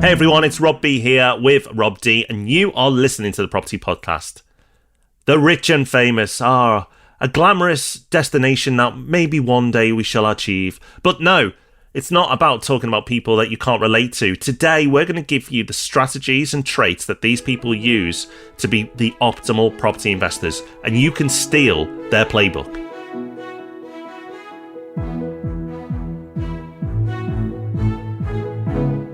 Hey everyone, it's Rob B here with Rob D, and you are listening to the Property Podcast. The rich and famous are a glamorous destination that maybe one day we shall achieve. But no, it's not about talking about people that you can't relate to. Today, we're going to give you the strategies and traits that these people use to be the optimal property investors, and you can steal their playbook.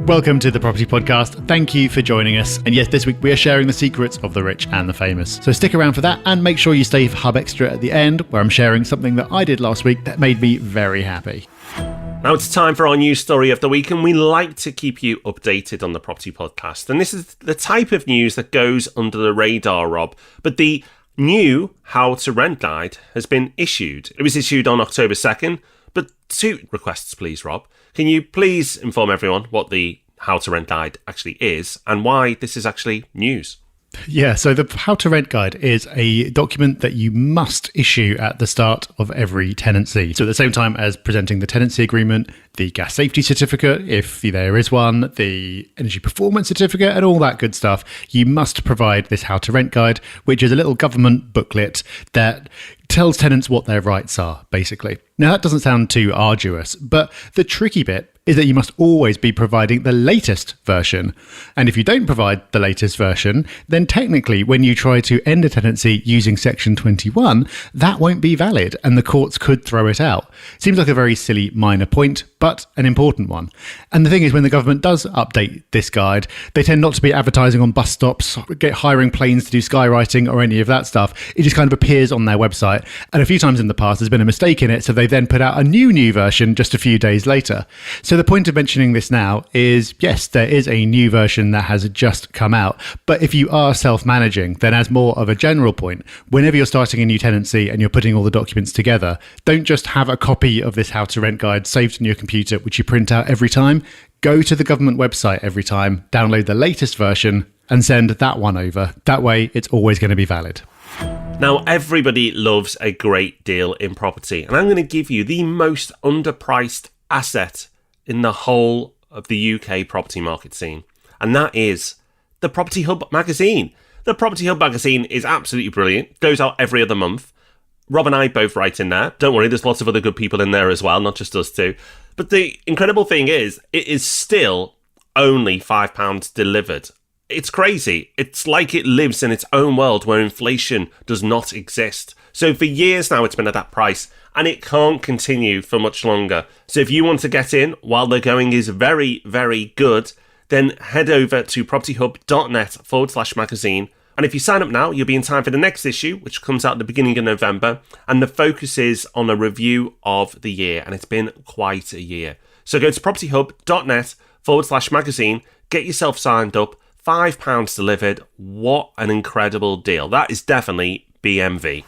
Welcome to the Property Podcast. Thank you for joining us. And yes, this week we are sharing the secrets of the rich and the famous. So stick around for that and make sure you stay for Hub Extra at the end, where I'm sharing something that I did last week that made me very happy. Now it's time for our news story of the week, and we like to keep you updated on the Property Podcast. And this is the type of news that goes under the radar, Rob. But the new How to Rent Guide has been issued. It was issued on October 2nd, but two requests, please, Rob. Can you please inform everyone what the How to Rent Guide actually is and why this is actually news? Yeah, so the How to Rent Guide is a document that you must issue at the start of every tenancy. So at the same time as presenting the tenancy agreement, the gas safety certificate, if there is one, the energy performance certificate, and all that good stuff, you must provide this How to Rent Guide, which is a little government booklet that tells tenants what their rights are, basically. Now, that doesn't sound too arduous, but the tricky bit is that you must always be providing the latest version. And if you don't provide the latest version, then technically when you try to end a tenancy using Section 21, that won't be valid and the courts could throw it out. Seems like a very silly minor point, but an important one. And the thing is, when the government does update this guide, they tend not to be advertising on bus stops, hiring planes to do skywriting or any of that stuff. It just kind of appears on their website. And a few times in the past, there's been a mistake in it, so they then put out a new version just a few days later. So the point of mentioning this now is, yes, there is a new version that has just come out. But if you are self-managing, then as more of a general point, whenever you're starting a new tenancy and you're putting all the documents together, don't just have a copy of this How to Rent Guide saved in your computer, which you print out every time. Go to the government website every time, download the latest version, and send that one over. That way, it's always going to be valid. Now, everybody loves a great deal in property, and I'm going to give you the most underpriced asset in the whole of the UK property market scene, and that is the Property Hub magazine. The Property Hub magazine is absolutely brilliant, goes out every other month. Rob and I both write in there. Don't worry, there's lots of other good people in there as well, not just us two. But the incredible thing is, it is still only £5 delivered. It's crazy. It's like it lives in its own world where inflation does not exist. So for years now, it's been at that price, and it can't continue for much longer. So if you want to get in while the going is very, very good, then head over to propertyhub.net/magazine. And if you sign up now, you'll be in time for the next issue, which comes out at the beginning of November. And the focus is on a review of the year. And it's been quite a year. So go to propertyhub.net/magazine, get yourself signed up, £5 delivered. What an incredible deal. That is definitely BMV.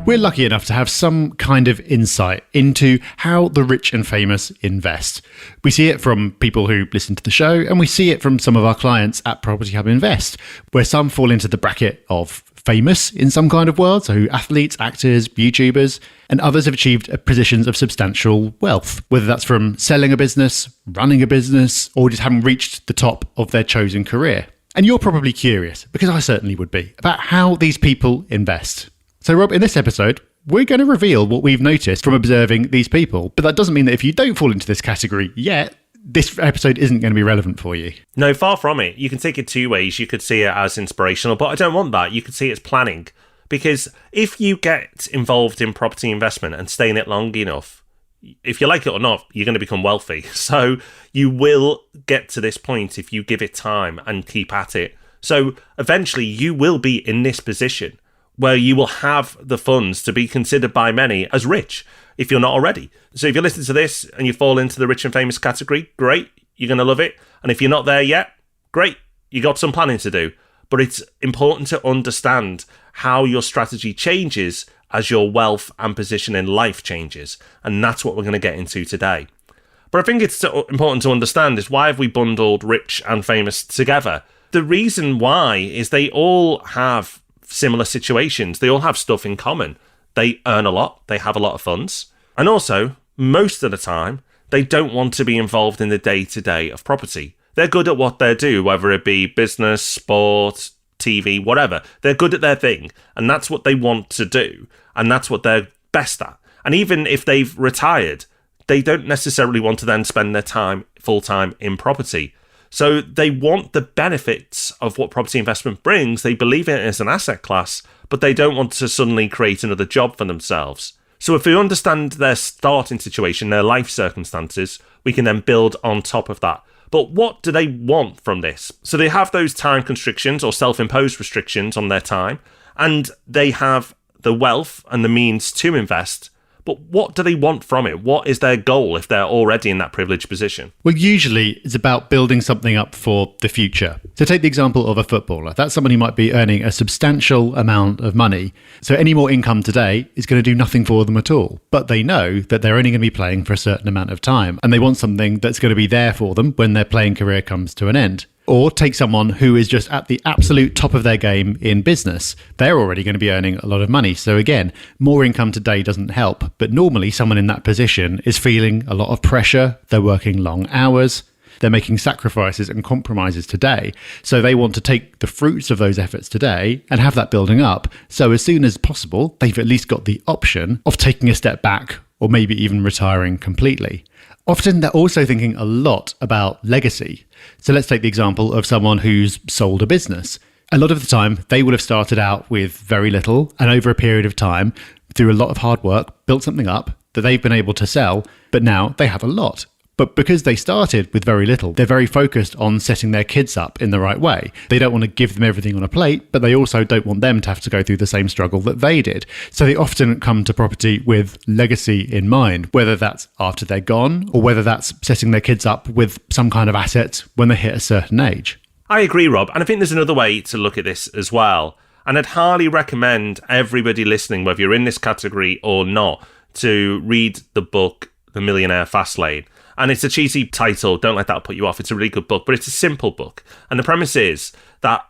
We're lucky enough to have some kind of insight into how the rich and famous invest. We see it from people who listen to the show, and we see it from some of our clients at Property Hub Invest, where some fall into the bracket of famous in some kind of world, so athletes, actors, YouTubers, and others have achieved positions of substantial wealth, whether that's from selling a business, running a business, or just having reached the top of their chosen career. And you're probably curious, because I certainly would be, about how these people invest. So Rob, in this episode, we're going to reveal what we've noticed from observing these people. But that doesn't mean that if you don't fall into this category yet, this episode isn't going to be relevant for you. No, far from it. You can take it two ways. You could see it as inspirational, but I don't want that. You could see it as planning. Because if you get involved in property investment and stay in it long enough, if you like it or not, you're going to become wealthy. So you will get to this point if you give it time and keep at it. So eventually you will be in this position where you will have the funds to be considered by many as rich, if you're not already. So if you listen to this and you fall into the rich and famous category, great, you're going to love it. And if you're not there yet, great, you got some planning to do. But it's important to understand how your strategy changes as your wealth and position in life changes. And that's what we're going to get into today. But I think it's important to understand is, why have we bundled rich and famous together? The reason why is they all have similar situations. They all have stuff in common. They earn a lot, they have a lot of funds, and also, most of the time, they don't want to be involved in the day-to-day of property. They're good at what they do, whether it be business, sport, TV, whatever. They're good at their thing, and that's what they want to do, and that's what they're best at. And even if they've retired, they don't necessarily want to then spend their time full-time in property. So they want the benefits of what property investment brings. They believe in it as an asset class, but they don't want to suddenly create another job for themselves. So if we understand their starting situation, their life circumstances, we can then build on top of that. But what do they want from this? So they have those time constrictions or self-imposed restrictions on their time, and they have the wealth and the means to invest. But what do they want from it? What is their goal if they're already in that privileged position? Well, usually it's about building something up for the future. So take the example of a footballer. That's someone who might be earning a substantial amount of money. So any more income today is going to do nothing for them at all. But they know that they're only going to be playing for a certain amount of time, and they want something that's going to be there for them when their playing career comes to an end. Or take someone who is just at the absolute top of their game in business. They're already going to be earning a lot of money. So again, more income today doesn't help. But normally someone in that position is feeling a lot of pressure. They're working long hours. They're making sacrifices and compromises today. So they want to take the fruits of those efforts today and have that building up. So as soon as possible, they've at least got the option of taking a step back or maybe even retiring completely. Often they're also thinking a lot about legacy. So let's take the example of someone who's sold a business. A lot of the time, they would have started out with very little, and over a period of time, through a lot of hard work, built something up that they've been able to sell, but now they have a lot. But because they started with very little, they're very focused on setting their kids up in the right way. They don't want to give them everything on a plate, but they also don't want them to have to go through the same struggle that they did. So they often come to property with legacy in mind, whether that's after they're gone or whether that's setting their kids up with some kind of asset when they hit a certain age. I agree, Rob. And I think there's another way to look at this as well. And I'd highly recommend everybody listening, whether you're in this category or not, to read the book, The Millionaire Fastlane. And it's a cheesy title, don't let that put you off. It's a really good book, but it's a simple book. And the premise is that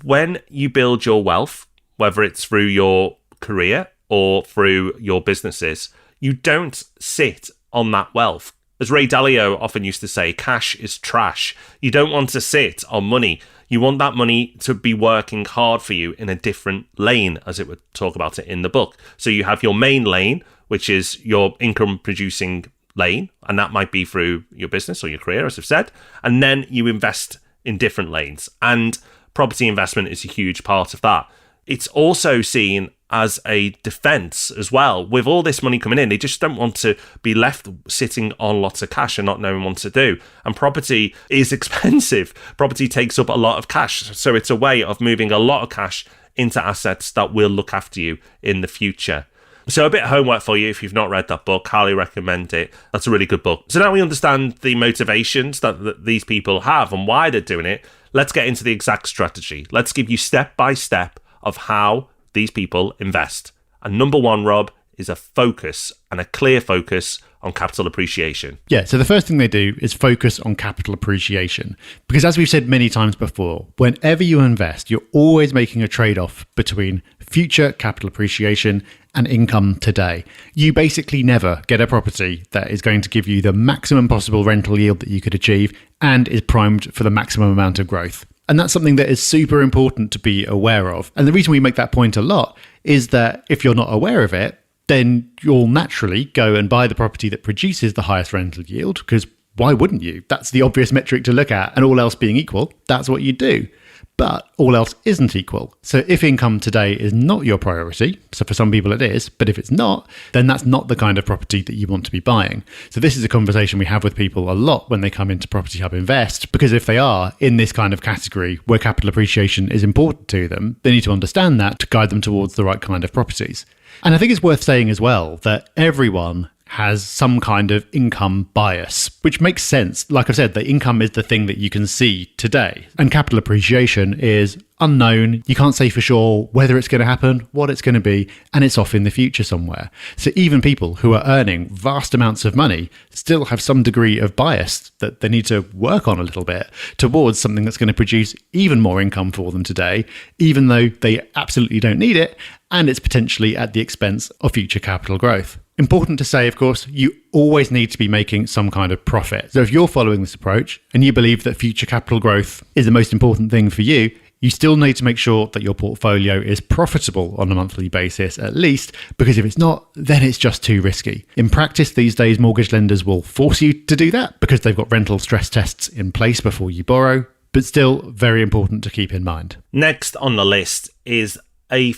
when you build your wealth, whether it's through your career or through your businesses, you don't sit on that wealth. As Ray Dalio often used to say, cash is trash. You don't want to sit on money. You want that money to be working hard for you in a different lane, as it would talk about it in the book. So you have your main lane, which is your income producing lane, and that might be through your business or your career, as I've said, and then you invest in different lanes, and property investment is a huge part of that. It's also seen as a defense as well. With all this money coming in, they just don't want to be left sitting on lots of cash and not knowing what to do. And property is expensive. Property takes up a lot of cash, so it's a way of moving a lot of cash into assets that will look after you in the future. So a bit of homework for you if you've not read that book. Highly recommend it. That's a really good book. So now we understand the motivations that these people have and why they're doing it. Let's get into the exact strategy. Let's give you step by step of how these people invest. And number one, Rob, is a focus and a clear focus on capital appreciation. Yeah, so the first thing they do is focus on capital appreciation. Because as we've said many times before, whenever you invest, you're always making a trade-off between future capital appreciation and income today. You basically never get a property that is going to give you the maximum possible rental yield that you could achieve and is primed for the maximum amount of growth. And that's something that is super important to be aware of. And the reason we make that point a lot is that if you're not aware of it, then you'll naturally go and buy the property that produces the highest rental yield, because why wouldn't you? That's the obvious metric to look at, and all else being equal, that's what you do. But all else isn't equal. So if income today is not your priority, so for some people it is, but if it's not, then that's not the kind of property that you want to be buying. So this is a conversation we have with people a lot when they come into Property Hub Invest, because if they are in this kind of category where capital appreciation is important to them, they need to understand that to guide them towards the right kind of properties. And I think it's worth saying as well that everyone has some kind of income bias, which makes sense. Like I've said, the income is the thing that you can see today. And capital appreciation is unknown. You can't say for sure whether it's going to happen, what it's going to be, and it's off in the future somewhere. So even people who are earning vast amounts of money still have some degree of bias that they need to work on a little bit towards something that's going to produce even more income for them today, even though they absolutely don't need it, and it's potentially at the expense of future capital growth. Important to say, of course, you always need to be making some kind of profit. So if you're following this approach and you believe that future capital growth is the most important thing for you, you still need to make sure that your portfolio is profitable on a monthly basis at least, because if it's not, then it's just too risky. In practice these days, mortgage lenders will force you to do that because they've got rental stress tests in place before you borrow, but still very important to keep in mind. Next on the list is a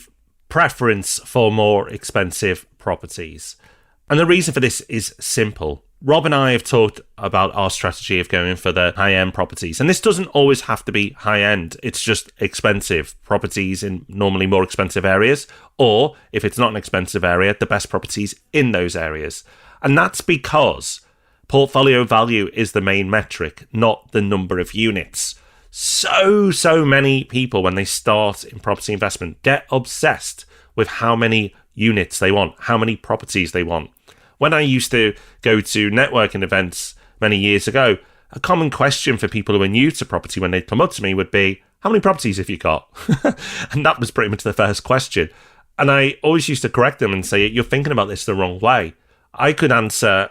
preference for more expensive properties. And the reason for this is simple. Rob and I have talked about our strategy of going for the high-end properties. And this doesn't always have to be high-end. It's just expensive properties in normally more expensive areas. Or, if it's not an expensive area, the best properties in those areas. And that's because portfolio value is the main metric, not the number of units. So many people, when they start in property investment, get obsessed with how many units they want, how many properties they want. When I used to go to networking events many years ago, a common question for people who are new to property when they'd come up to me would be, how many properties have you got? And that was pretty much the first question. And I always used to correct them and say, you're thinking about this the wrong way. I could answer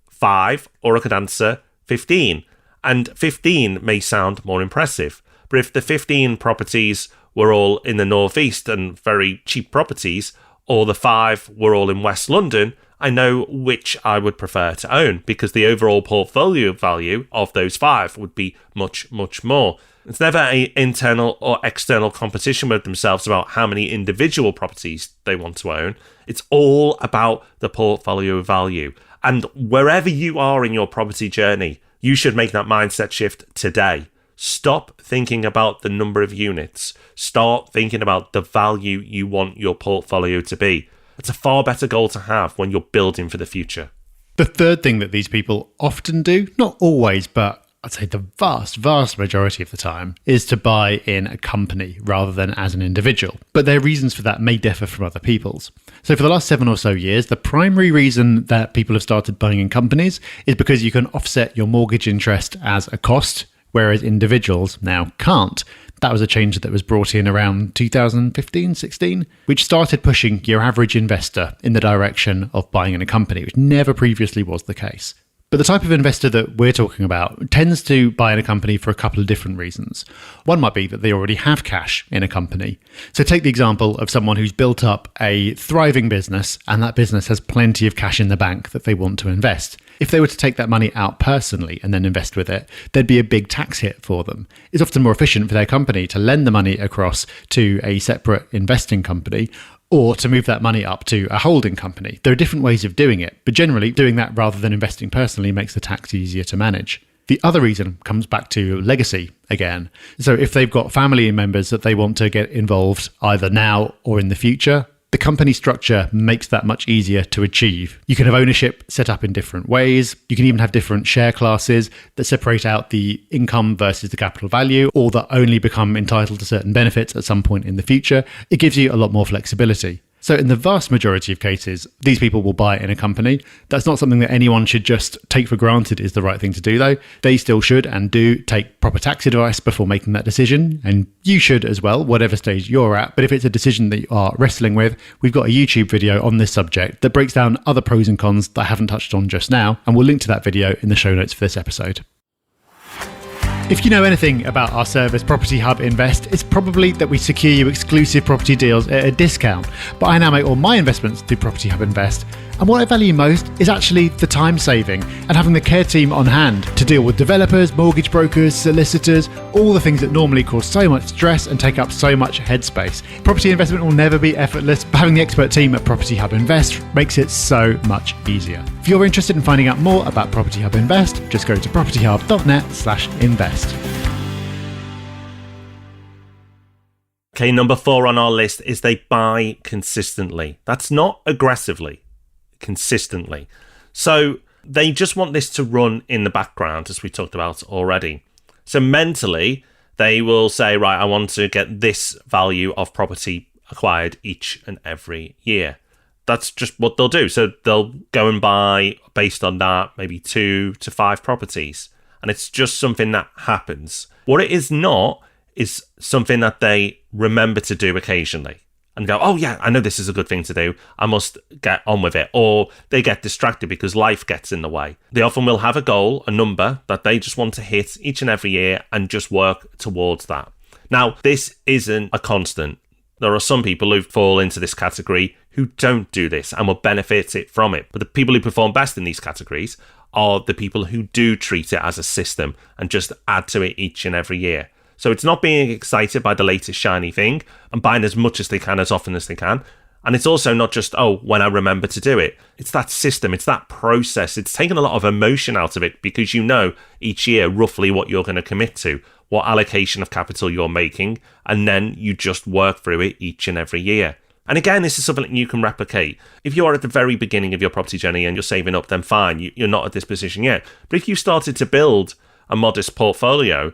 5 or I could answer 15. And 15 may sound more impressive. But if the 15 properties were all in the northeast and very cheap properties, or the 5 were all in West London, I know which I would prefer to own because the overall portfolio value of those 5 would be much, much more. It's never an internal or external competition with themselves about how many individual properties they want to own. It's all about the portfolio value. And wherever you are in your property journey, you should make that mindset shift today. Stop thinking about the number of units. Start thinking about the value you want your portfolio to be. It's a far better goal to have when you're building for the future. The third thing that these people often do, not always, but I'd say the vast majority of the time, is to buy in a company rather than as an individual. But their reasons for that may differ from other people's. So for the last 7 or so years, the primary reason that people have started buying in companies is because you can offset your mortgage interest as a cost, whereas individuals now can't. That was a change that was brought in around 2015-16, which started pushing your average investor in the direction of buying in a company, which never previously was the case. But the type of investor that we're talking about tends to buy in a company for a couple of different reasons. One might be that they already have cash in a company. So take the example of someone who's built up a thriving business and that business has plenty of cash in the bank that they want to invest. If they were to take that money out personally and then invest with it, there'd be a big tax hit for them. It's often more efficient for their company to lend the money across to a separate investing company or to move that money up to a holding company. There are different ways of doing it, but generally doing that rather than investing personally makes the tax easier to manage. The other reason comes back to legacy again. So if they've got family members that they want to get involved either now or in the future, the company structure makes that much easier to achieve. You can have ownership set up in different ways. You can even have different share classes that separate out the income versus the capital value, or that only become entitled to certain benefits at some point in the future. It gives you a lot more flexibility. So in the vast majority of cases, these people will buy in a company. That's not something that anyone should just take for granted is the right thing to do, though. They still should and do take proper tax advice before making that decision. And you should as well, whatever stage you're at. But if it's a decision that you are wrestling with, we've got a YouTube video on this subject that breaks down other pros and cons that I haven't touched on just now. And we'll link to that video in the show notes for this episode. If you know anything about our service, Property Hub Invest, it's probably that we secure you exclusive property deals at a discount. But I now make all my investments through Property Hub Invest. And what I value most is actually the time saving and having the care team on hand to deal with developers, mortgage brokers, solicitors, all the things that normally cause so much stress and take up so much headspace. Property investment will never be effortless, but having the expert team at Property Hub Invest makes it so much easier. If you're interested in finding out more about Property Hub Invest, just go to propertyhub.net/invest. Okay, number 4 on our list is they buy consistently. That's not aggressively. Consistently. So they just want this to run in the background, as we talked about already. So mentally, they will say, right, I want to get this value of property acquired each and every year. That's just what they'll do. So they'll go and buy, based on that, maybe 2 to 5 properties. And it's just something that happens. What it is not is something that they remember to do occasionally. and go, oh yeah, I know this is a good thing to do, I must get on with it. Or they get distracted because life gets in the way. They often will have a goal, a number that they just want to hit each and every year and just work towards that. Now, this isn't a constant. There are some people who fall into this category who don't do this and will benefit it from it. But the people who perform best in these categories are the people who do treat it as a system and just add to it each and every year. So it's not being excited by the latest shiny thing and buying as much as they can as often as they can. And it's also not just, oh, when I remember to do it. It's that system, it's that process. It's taken a lot of emotion out of it because you know each year roughly what you're going to commit to, what allocation of capital you're making, and then you just work through it each and every year. And again, this is something you can replicate. If you are at the very beginning of your property journey and you're saving up, then fine, you're not at this position yet. But if you started to build a modest portfolio,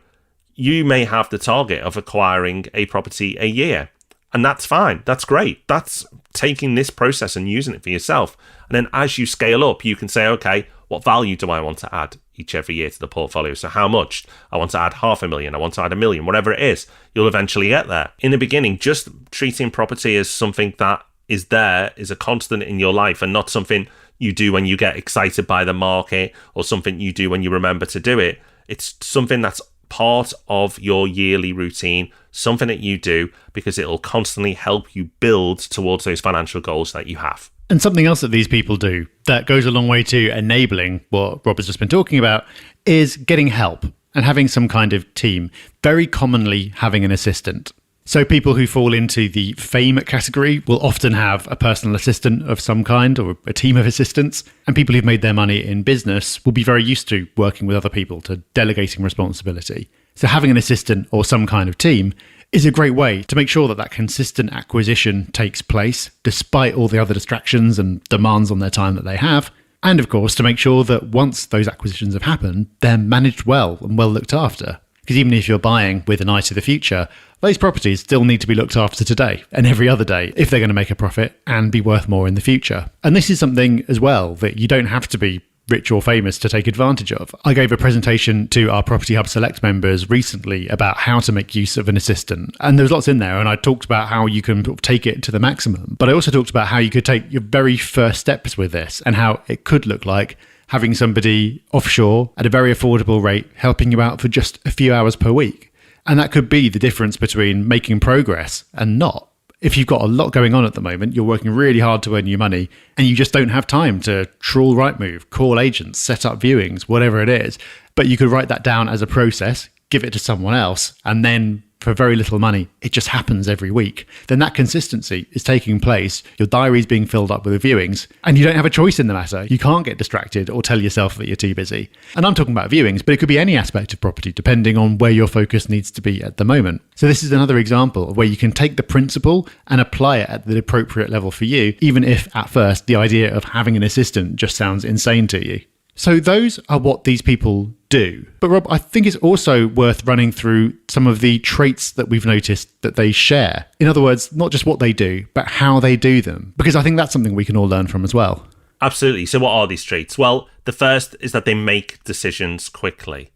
you may have the target of acquiring a property a year. And that's fine. That's great. That's taking this process and using it for yourself. And then as you scale up, you can say, okay, what value do I want to add each every year to the portfolio? So how much? I want to add 500,000. I want to add 1 million, whatever it is. You'll eventually get there. In the beginning, just treating property as something that is there, is a constant in your life and not something you do when you get excited by the market or something you do when you remember to do it. It's something that's part of your yearly routine, something that you do because it'll constantly help you build towards those financial goals that you have. And something else that these people do that goes a long way to enabling what Rob has just been talking about is getting help and having some kind of team, very commonly having an assistant. So people who fall into the fame category will often have a personal assistant of some kind or a team of assistants. And people who've made their money in business will be very used to working with other people, to delegating responsibility. So having an assistant or some kind of team is a great way to make sure that that consistent acquisition takes place, despite all the other distractions and demands on their time that they have. And of course, to make sure that once those acquisitions have happened, they're managed well and well looked after. Because even if you're buying with an eye to the future, those properties still need to be looked after today and every other day if they're going to make a profit and be worth more in the future. And this is something as well that you don't have to be rich or famous to take advantage of. I gave a presentation to our Property Hub Select members recently about how to make use of an assistant. And there was lots in there. And I talked about how you can take it to the maximum. But I also talked about how you could take your very first steps with this and how it could look like having somebody offshore at a very affordable rate, helping you out for just a few hours per week. And that could be the difference between making progress and not. If you've got a lot going on at the moment, you're working really hard to earn your money, and you just don't have time to trawl Rightmove, call agents, set up viewings, whatever it is. But you could write that down as a process, give it to someone else, and then for very little money, it just happens every week. Then that consistency is taking place. Your diary's being filled up with viewings, and you don't have a choice in the matter. You can't get distracted or tell yourself that you're too busy. And I'm talking about viewings, but it could be any aspect of property, depending on where your focus needs to be at the moment. So this is another example of where you can take the principle and apply it at the appropriate level for you, even if at first the idea of having an assistant just sounds insane to you. So those are what these people do. But Rob, I think it's also worth running through some of the traits that we've noticed that they share. In other words, not just what they do, but how they do them. Because I think that's something we can all learn from as well. Absolutely. So what are these traits? Well, the first is that they make decisions quickly.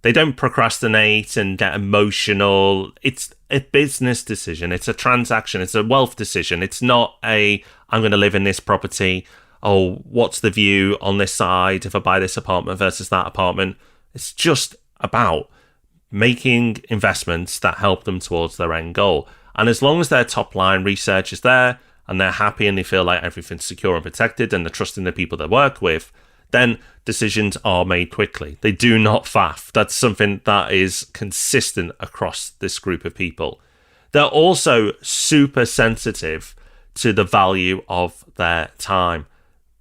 They don't procrastinate and get emotional. It's a business decision. It's a transaction. It's a wealth decision. It's not I'm going to live in this property. Oh, what's the view on this side if I buy this apartment versus that apartment? It's just about making investments that help them towards their end goal. And as long as their top line research is there and they're happy and they feel like everything's secure and protected and they're trusting the people they work with, then decisions are made quickly. They do not faff. That's something that is consistent across this group of people. They're also super sensitive to the value of their time.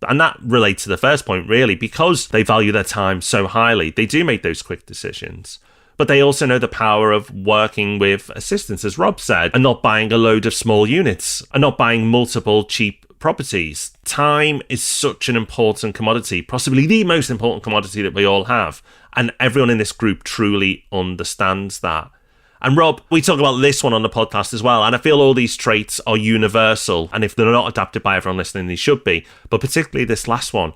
And that relates to the first point, really, because they value their time so highly. They do make those quick decisions. But they also know the power of working with assistants, as Rob said, and not buying a load of small units and not buying multiple cheap properties. Time is such an important commodity, possibly the most important commodity that we all have. And everyone in this group truly understands that. And Rob, we talk about this one on the podcast as well, and I feel all these traits are universal, and if they're not adapted by everyone listening, they should be. But particularly this last one,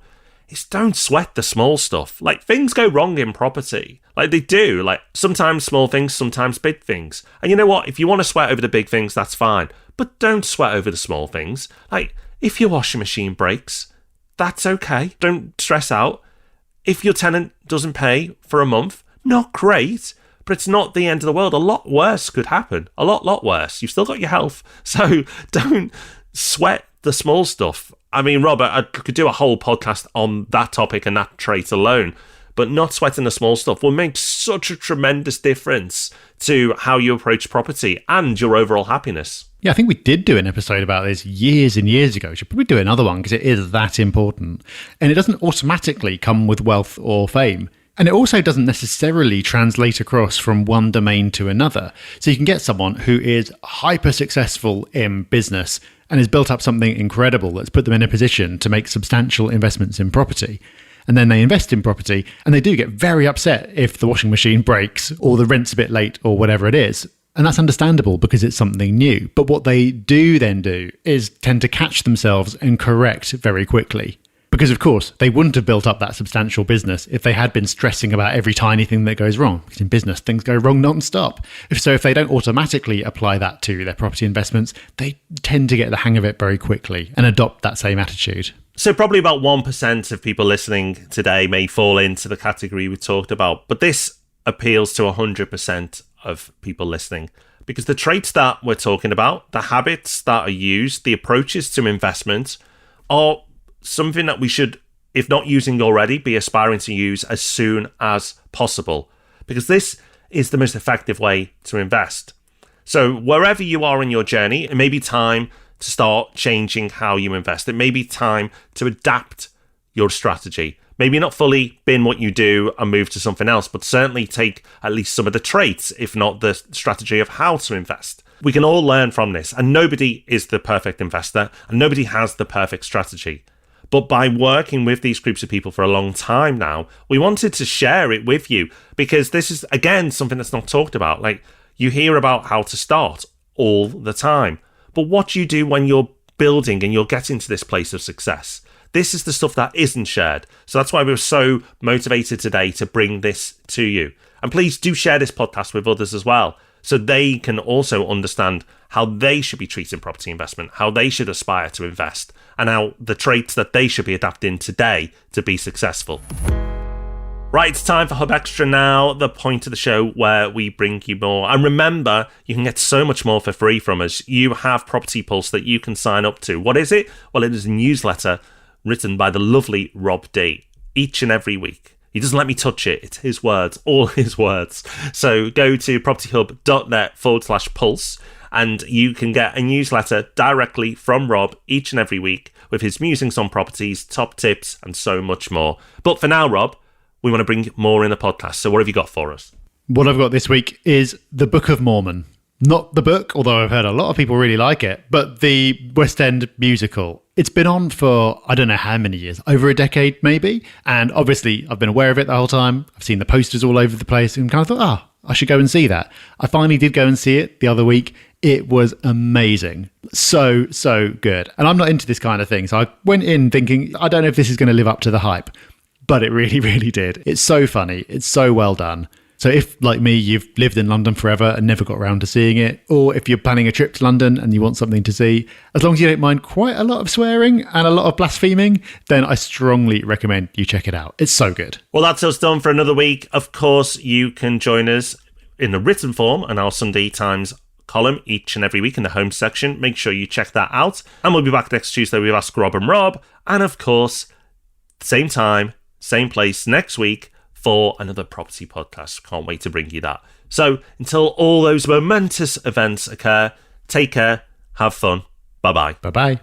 is don't sweat the small stuff. Like, things go wrong in property. Like, they do. Like, sometimes small things, sometimes big things. And you know what? If you want to sweat over the big things, that's fine. but don't sweat over the small things. Like, if your washing machine breaks, that's okay. Don't stress out. If your tenant doesn't pay for a month, not great, but it's not the end of the world. A lot worse could happen. A lot worse. You've still got your health. So don't sweat the small stuff. I mean, Rob, I could do a whole podcast on that topic and that trait alone, but not sweating the small stuff will make such a tremendous difference to how you approach property and your overall happiness. Yeah, I think we did do an episode about this years and years ago. We should probably do another one because it is that important. And it doesn't automatically come with wealth or fame. And it also doesn't necessarily translate across from one domain to another. So you can get someone who is hyper successful in business and has built up something incredible that's put them in a position to make substantial investments in property. And then they invest in property and they do get very upset if the washing machine breaks or the rent's a bit late or whatever it is. And that's understandable because it's something new. But what they do then do is tend to catch themselves and correct very quickly. Because, of course, they wouldn't have built up that substantial business if they had been stressing about every tiny thing that goes wrong. Because in business, things go wrong non-stop. If they don't automatically apply that to their property investments, they tend to get the hang of it very quickly and adopt that same attitude. So probably about 1% of people listening today may fall into the category we talked about. But this appeals to 100% of people listening. Because the traits that we're talking about, the habits that are used, the approaches to investment are something that we should, if not using already, be aspiring to use as soon as possible, because this is the most effective way to invest. So wherever you are in your journey, it may be time to start changing how you invest. It may be time to adapt your strategy. Maybe not fully bin what you do and move to something else, but certainly take at least some of the traits, if not the strategy of how to invest. We can all learn from this, and nobody is the perfect investor, and nobody has the perfect strategy. But by working with these groups of people for a long time now, we wanted to share it with you because this is, again, something that's not talked about. Like, you hear about how to start all the time. But what do you do when you're building and you're getting to this place of success? This is the stuff that isn't shared. So that's why we were so motivated today to bring this to you. And please do share this podcast with others as well, so they can also understand how they should be treating property investment, how they should aspire to invest, and how the traits that they should be adapting today to be successful. Right, it's time for Hub Extra now, the point of the show where we bring you more. And remember, you can get so much more for free from us. You have Property Pulse that you can sign up to. What is it? Well, it is a newsletter written by the lovely Rob D. each and every week. He doesn't let me touch it. It's his words, all his words. So go to propertyhub.net/pulse and you can get a newsletter directly from Rob each and every week with his musings on properties, top tips, and so much more. But for now, Rob, we want to bring more in the podcast. So what have you got for us? What I've got this week is the Book of Mormon. Not the book, although I've heard a lot of people really like it, but the West End musical. It's been on for, I don't know how many years, over a decade maybe. And obviously I've been aware of it the whole time. I've seen the posters all over the place and kind of thought, I should go and see that. I finally did go and see it the other week. It was amazing. So good. And I'm not into this kind of thing. So I went in thinking, I don't know if this is going to live up to the hype, but it really, really did. It's so funny. It's so well done. So if, like me, you've lived in London forever and never got around to seeing it, or if you're planning a trip to London and you want something to see, as long as you don't mind quite a lot of swearing and a lot of blaspheming, then I strongly recommend you check it out. It's so good. Well, that's us done for another week. Of course, you can join us in the written form on our Sunday Times column each and every week in the home section. Make sure you check that out. And we'll be back next Tuesday with Ask Rob and Rob. And of course, same time, same place next week for another property podcast. Can't wait to bring you that. So until all those momentous events occur, take care, have fun. Bye-bye. Bye-bye.